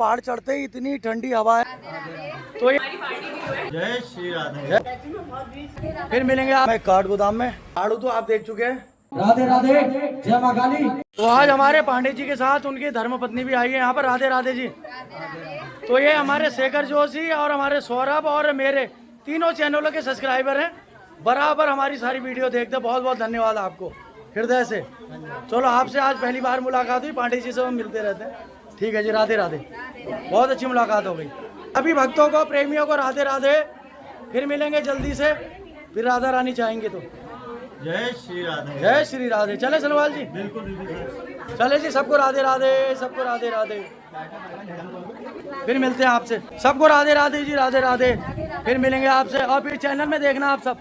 पहाड़ चढ़ते ही इतनी ठंडी हवा है। तो जय श्री राधे। फिर मिलेंगे आप काठ गोदाम में। आड़ू तो आप देख चुके हैं। राधे राधे, जय मां काली। तो आज हमारे पांडे जी के साथ उनकी धर्मपत्नी भी आई है यहाँ पर। राधे राधे जी। तो ये हमारे शेखर जोशी और हमारे सौरभ और मेरे तीनों चैनलों के सब्सक्राइबर हैं, बराबर हमारी सारी वीडियो देखते। बहुत बहुत धन्यवाद आपको हृदय से। चलो आपसे आज पहली बार मुलाकात हुई, पांडे जी से हम मिलते रहते हैं। ठीक है जी, राधे राधे। बहुत अच्छी मुलाकात हो गई। अभी भक्तों को, प्रेमियों को राधे राधे। फिर मिलेंगे जल्दी से, फिर राधा रानी चाहेंगे तो। जय श्री राधे। जय श्री राधे। चले सनवाल जी, बिल्कुल। चले जी। सबको राधे राधे, सबको राधे राधे। फिर मिलते हैं आपसे। सबको राधे राधे जी, राधे राधे। फिर मिलेंगे आपसे और फिर चैनल में देखना आप सब,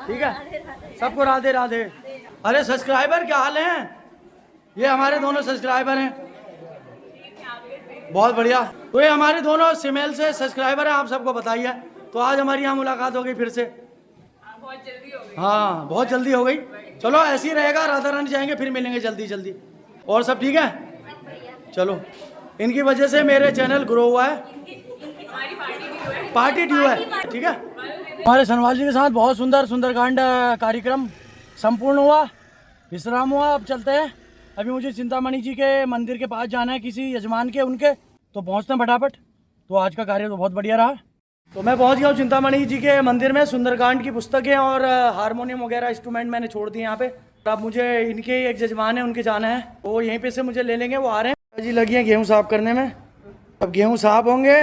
ठीक है। सबको राधे राधे। अरे सब्सक्राइबर क्या हाल है? ये हमारे दोनों सब्सक्राइबर हैं, बहुत बढ़िया। तो ये हमारे दोनों सिमेल से सब्सक्राइबर हैं, आप सबको बताइए। तो आज हमारी यहाँ मुलाकात हो गई फिर से। बहुत जल्दी हो गई। हाँ बहुत जल्दी हो गई। चलो ऐसे ही रहेगा, राधा रानी जाएंगे, फिर मिलेंगे जल्दी जल्दी। और सब ठीक है? चलो, इनकी वजह से मेरे चैनल ग्रो हुआ है। पार्टी ड्यू है, ठीक है। हमारे सनवाल जी के साथ बहुत सुंदर सुंदरकांड कार्यक्रम संपूर्ण हुआ, विश्राम हुआ। अब चलते हैं। अभी मुझे चिंतामणि जी के मंदिर के पास जाना है, किसी यजमान के उनके, तो पहुंचते हैं फटाफट। तो आज का कार्य तो बहुत बढ़िया रहा। तो मैं पहुंच गया हूँ चिंतामणि जी के मंदिर में। सुंदरकांड की पुस्तकें और हारमोनियम वगैरह इंस्ट्रूमेंट मैंने छोड़ दिए यहाँ पे। अब मुझे इनके एक यजमान है, उनके जाना है, वो यहीं पे से मुझे ले लेंगे। वो आ रहे हैं जी। लगी है गेहूँ साफ करने में। अब गेहूँ साफ होंगे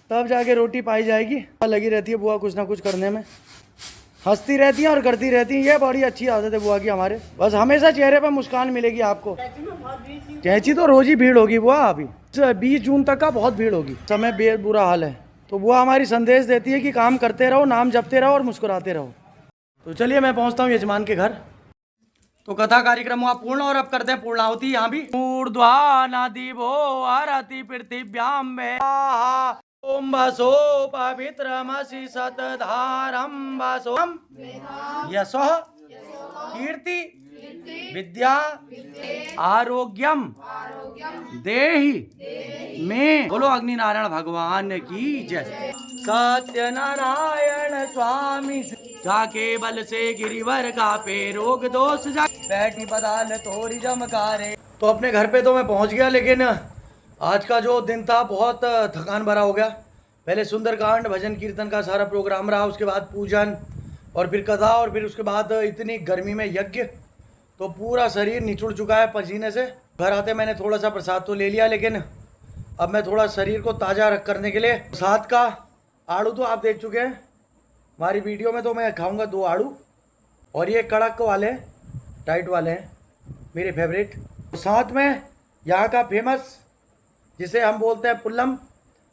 तब जाके रोटी पाई जाएगी। लगी रहती है बुआ कुछ ना कुछ करने में, हंसती रहती है और करती रहती है। ये बड़ी अच्छी आदत है बुआ की हमारे। बस हमेशा चेहरे पर मुस्कान मिलेगी आपको। कैंची तो रोज ही भीड़ होगी बुआ। अभी 20 जून तक का बहुत भीड़ होगी, समय बेहद बुरा हाल है। तो बुआ हमारी संदेश देती है कि काम करते रहो, नाम जपते रहो और मुस्कुराते रहो। तो चलिए मैं पहुंचता हूँ यजमान के घर। तो कथा कार्यक्रम हुआ पूर्ण और अब करते हैं पूर्णाहुति। यहाँ भी ऊर्ध्वा दीपो आरती पृथिव्याम ओम बसो पवित्रमसि सतधारम बसो यशो कीर्ति विद्या आरोग्यम देहि में। बोलो अग्नि नारायण भगवान की जय। सत्यनारायण स्वामी जाके बल से गिरिवर का पे रोग दोष जा बैठी बदाल तोरी जमकारे। तो अपने घर पे तो मैं पहुंच गया, लेकिन आज का जो दिन था बहुत थकान भरा हो गया। पहले सुंदरकांड भजन कीर्तन का सारा प्रोग्राम रहा, उसके बाद पूजन और फिर कथा और फिर उसके बाद इतनी गर्मी में यज्ञ। तो पूरा शरीर निचुड़ चुका है पसीने से। घर आते मैंने थोड़ा सा प्रसाद तो ले लिया, लेकिन अब मैं थोड़ा शरीर को ताज़ा रख करने के लिए प्रसाद का आड़ू तो आप देख चुके हैं हमारी वीडियो में। तो मैं खाऊंगा 2 आड़ू और ये कड़क वाले टाइट वाले हैं मेरे फेवरेट। साथ में यहाँ का फेमस जिसे हम बोलते हैं पुल्लम।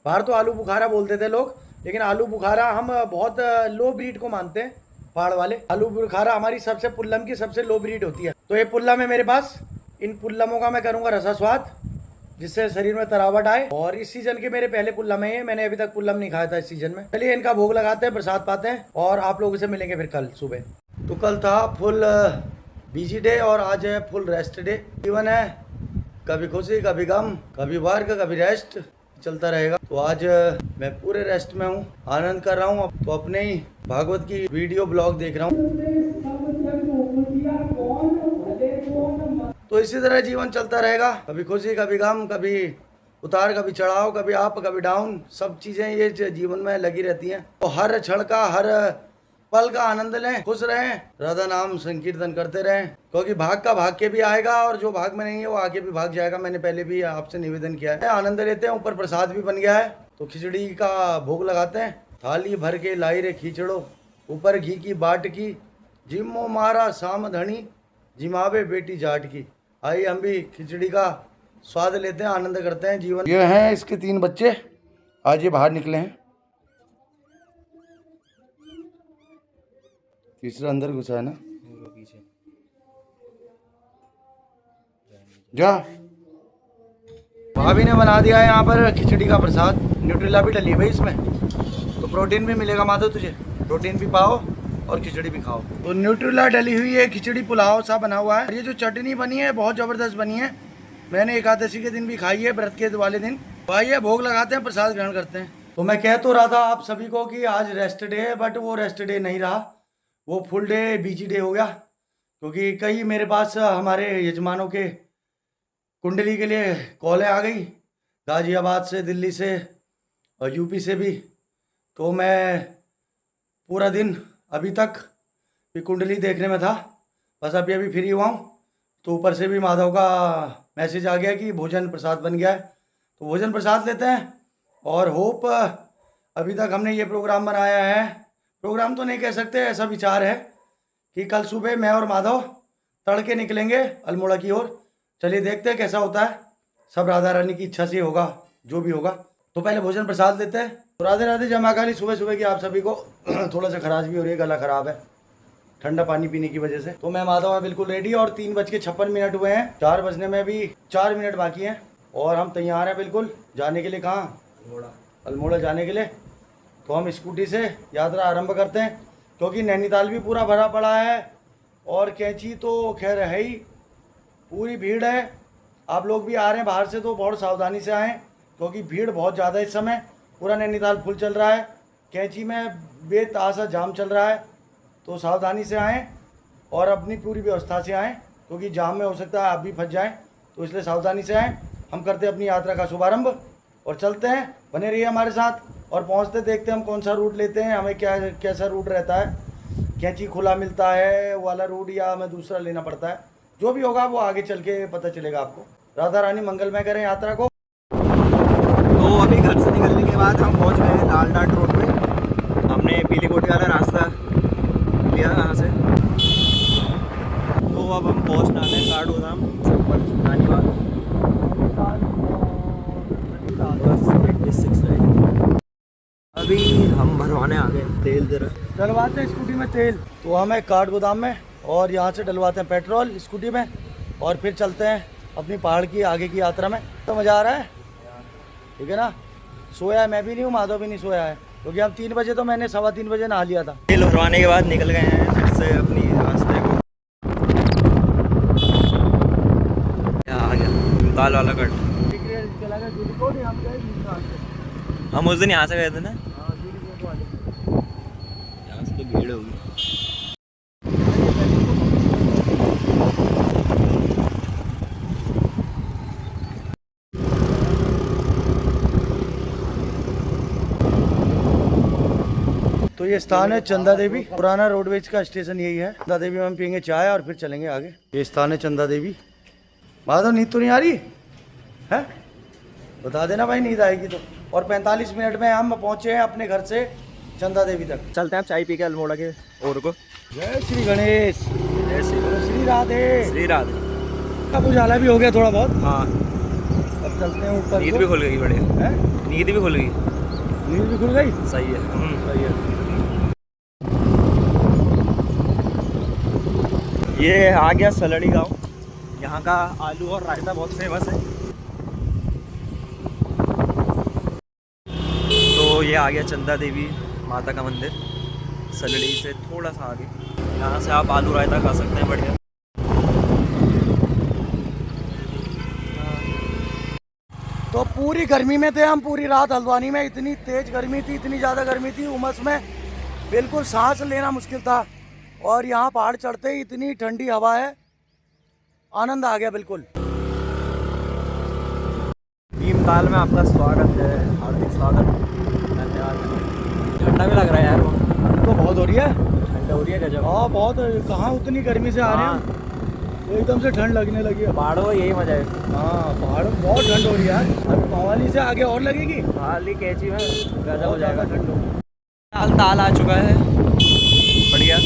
बाहर तो आलू बुखारा बोलते थे लोग, लेकिन आलू बुखारा हम बहुत लो ब्रीड को मानते हैं। पहाड़ वाले आलू बुखारा हमारी सबसे पुल्लम की सबसे लो ब्रीड होती है। तो ये पुल्लम है मेरे पास। इन पुल्लमों का मैं करूँगा रसा स्वाद, जिससे शरीर में तरावट आए। और इस सीजन के मेरे पहले पुल्लम है ये, मैंने अभी तक पुल्लम नहीं खाया था इस सीजन में। चलिए इनका भोग लगाते हैं, प्रसाद पाते हैं और आप लोगों से मिलेंगे फिर कल सुबह। तो कल था फुल बिजी डे और आज है फुल रेस्ट डे। जीवन है कभी खुशी कभी गम, कभी वर्क कभी रेस्ट, चलता रहेगा। तो आज मैं पूरे रेस्ट में हूँ, आनंद कर रहा हूँ। तो अपने ही भागवत की वीडियो ब्लॉग देख रहा हूँ। तो इसी तरह जीवन चलता रहेगा, कभी खुशी कभी गम, कभी उतार कभी चढ़ाव, कभी अप कभी डाउन। सब चीज़ें ये जीवन में लगी रहती हैं। तो हर क्षण का हर पल का आनंद लें, खुश रहें, राधा नाम संकीर्तन करते रहें, क्योंकि भाग का भाग के भी आएगा और जो भाग में नहीं है वो आगे भी भाग जाएगा। मैंने पहले भी आपसे निवेदन किया है। आनंद लेते हैं। ऊपर प्रसाद भी बन गया है, तो खिचड़ी का भोग लगाते हैं। थाली भर के लाई रे खिचड़ो, ऊपर घी की बाट की, जिम्मो मारा साम धनी, जिमावे बेटी जाट की। आइए हम भी खिचड़ी का स्वाद लेते हैं, आनंद करते हैं जीवन। ये हैं इसके 3 बच्चे, आज ये बाहर निकले हैं। तीसरा अंदर घुसा है ना, जा। भाभी ने बना दिया है यहाँ पर खिचड़ी का प्रसाद। न्यूट्रिला भी डली है भाई इसमें, तो प्रोटीन भी मिलेगा माधव तुझे। प्रोटीन भी पाओ और खिचड़ी भी खाओ। तो न्यूट्रिला डली हुई है, खिचड़ी पुलाव सा बना हुआ है। ये जो चटनी बनी है बहुत ज़बरदस्त बनी है। मैंने एकादशी के दिन भी खाई है, व्रत के वाले दिन। तो आइए भोग लगाते हैं, प्रसाद ग्रहण करते हैं। तो मैं कह तो रहा था आप सभी को कि आज रेस्ट डे है, बट वो रेस्ट डे नहीं रहा, वो फुल डे बिजी डे हो गया। क्योंकि कई मेरे पास हमारे यजमानों के कुंडली के लिए कॉलें आ गई, गाजियाबाद से, दिल्ली से और यूपी से भी। तो मैं पूरा दिन अभी तक भी कुंडली देखने में था, बस अभी अभी फ्री हुआ हूँ। तो ऊपर से भी माधव का मैसेज आ गया कि भोजन प्रसाद बन गया है, तो भोजन प्रसाद लेते हैं। और होप अभी तक हमने ये प्रोग्राम बनाया है, प्रोग्राम तो नहीं कह सकते, ऐसा विचार है कि कल सुबह मैं और माधव तड़के निकलेंगे अल्मोड़ा की ओर। चलिए देखते हैं कैसा होता है, सब राधा रानी की इच्छा से होगा जो भी होगा। तो पहले भोजन प्रसाद लेते हैं। तो राधे राधे जय मां काली। सुबह सुबह की आप सभी को थोड़ा सा खराश भी हो रही है, गला खराब है ठंडा पानी पीने की वजह से। तो मैं माधव है बिल्कुल रेडी, और 3:56 हुए हैं, 4 बजने में भी 4 मिनट बाकी हैं और हम तैयार हैं बिल्कुल जाने के लिए। कहाँ? अल्मोड़ा जाने के लिए। तो हम स्कूटी से यात्रा आरंभ करते हैं, क्योंकि नैनीताल भी पूरा भरा पड़ा है और कैंची तो खैर है ही, पूरी भीड़ है। आप लोग भी आ रहे हैं बाहर से तो बहुत सावधानी से आएँ, क्योंकि भीड़ बहुत ज़्यादा इस समय। पूरा नैनीताल फुल चल रहा है, कैंची में बेतहाशा जाम चल रहा है। तो सावधानी से आएँ और अपनी पूरी व्यवस्था से आएँ, क्योंकि जाम में हो सकता है आप भी फंस जाएँ, तो इसलिए सावधानी से आएँ। हम करते हैं अपनी यात्रा का शुभारंभ और चलते हैं, बने रहिए हमारे साथ। और पहुंचते देखते हैं हम कौन सा रूट लेते हैं, हमें क्या कैसा रूट रहता है, कैंची खुला मिलता है वाला रूट या हमें दूसरा लेना पड़ता है। जो भी होगा वो आगे चल के पता चलेगा आपको। राधा रानी मंगलमय करें यात्रा को। तो अभी घर से निकलने के बाद हम पहुंच गए हैं लाल डाट रोड पे। हमने पीली कोठी वाला रास्ता लिया यहाँ से, तो अब हम पहुँचने वाले हैं काठू धाम रानीबाग। अभी हम भरवाने आ गए तेल, जरा डलवाते हैं स्कूटी में तेल। तो हम है काठ गोदाम में और यहाँ से डलवाते हैं पेट्रोल स्कूटी में, और फिर चलते हैं अपनी पहाड़ की आगे की यात्रा में। तो मज़ा आ रहा है, ठीक है ना। सोया है मैं भी नहीं हूँ, माधव भी नहीं सोया है, क्योंकि हम 3 बजे, तो मैंने 3:15 बजे नहा लिया था। तेल भरवाने के बाद निकल गए हैं फिर से अपनी रास्ते को। आ गया दाल वाला कट। हम उस दिन यहाँ से गए थे ना, यहाँ से तो भीड़ होगी। तो ये स्थान है चंदा देवी, पुराना रोडवेज का स्टेशन यही है। चंदा देवी में हम पियेंगे चाय और फिर चलेंगे आगे। ये स्थान है चंदा देवी। माधव नींद तो नहीं आ रही है? बता देना भाई नींद आएगी तो। और 45 मिनट में हम पहुंचे हैं अपने घर से चंदा देवी तक। चलते हैं आप चाय पी के अल्मोड़ा के और को। जय श्री गणेश, जय श्री श्री राधे। श्री राधे। अब उजाला भी हो गया थोड़ा बहुत। हाँ, अब चलते हैं ऊपर। नींद भी खुल गई, बढ़िया है, नींद भी खुल गई। नींद भी खुल गई, सही है। सही है। ये आ गया सलड़ी गांव। यहाँ का आलू और रायता बहुत फेमस है। तो ये आ गया चंदा देवी माता का मंदिर, सलड़ी से थोड़ा सा आगे। यहाँ से आप आलू रायता खा सकते हैं, बढ़िया। तो पूरी गर्मी में थे हम, पूरी रात हल्द्वानी में। इतनी तेज गर्मी थी, इतनी ज़्यादा गर्मी थी, उमस में बिल्कुल सांस लेना मुश्किल था। और यहाँ पहाड़ चढ़ते ही इतनी ठंडी हवा है, आनंद आ गया बिल्कुल। भीमताल में आपका स्वागत है, हार्दिक स्वागत, धन्यवाद। ठंडा भी लग रहा है यार, वो ठंड तो बहुत हो रही है, ठंडा हो रही है गजब। हाँ बहुत। कहाँ उतनी गर्मी से आ रहे हैं, एकदम से ठंड लगने लगी है। पहाड़ों में यही मजा है। हाँ पहाड़ों में बहुत ठंड हो रही है यार। अभी मवाली से आगे और लगेगी, हाली कैची में गजब हो बहुत जाएगा। ज़्यादा ठंड होगी। ताल ताल आ चुका है, बढ़िया।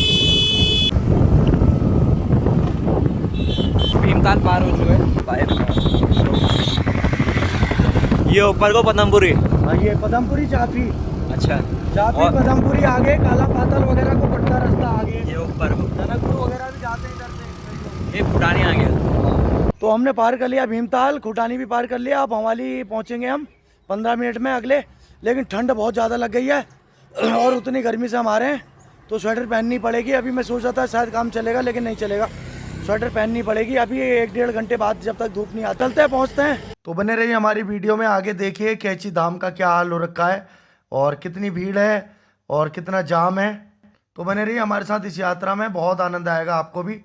भीमताल पार हो चुका है बाहर। ये ऊपर को पदमपुरी। हाँ ये पदमपुरी चापी, अच्छा, चापी और पदमपुरी आगे, काला पातल वगैरह को पड़ता रास्ता आगे, ये ऊपर को जनकपुर वगैरह भी जाते हैं इधर से। ये फुटानी आ गया। तो हमने पार कर लिया भीमताल, खुटानी भी पार कर लिया। अब भवाली पहुंचेंगे हम 15 मिनट में अगले। लेकिन ठंड बहुत ज़्यादा लग गई है और उतनी गर्मी से हम आ रहे हैं, तो स्वेटर पहननी पड़ेगी। अभी मैं सोच रहा था शायद काम चलेगा, लेकिन नहीं चलेगा, स्वेटर पहननी पड़ेगी अभी 1-1.5 घंटे बाद, जब तक धूप नहीं आती। चलते हैं, पहुंचते हैं। तो बने रहिए हमारी वीडियो में, आगे देखिए कैची धाम का क्या हाल हो रखा है और कितनी भीड़ है और कितना जाम है। तो बने रहिए हमारे साथ इस यात्रा में, बहुत आनंद आएगा आपको भी।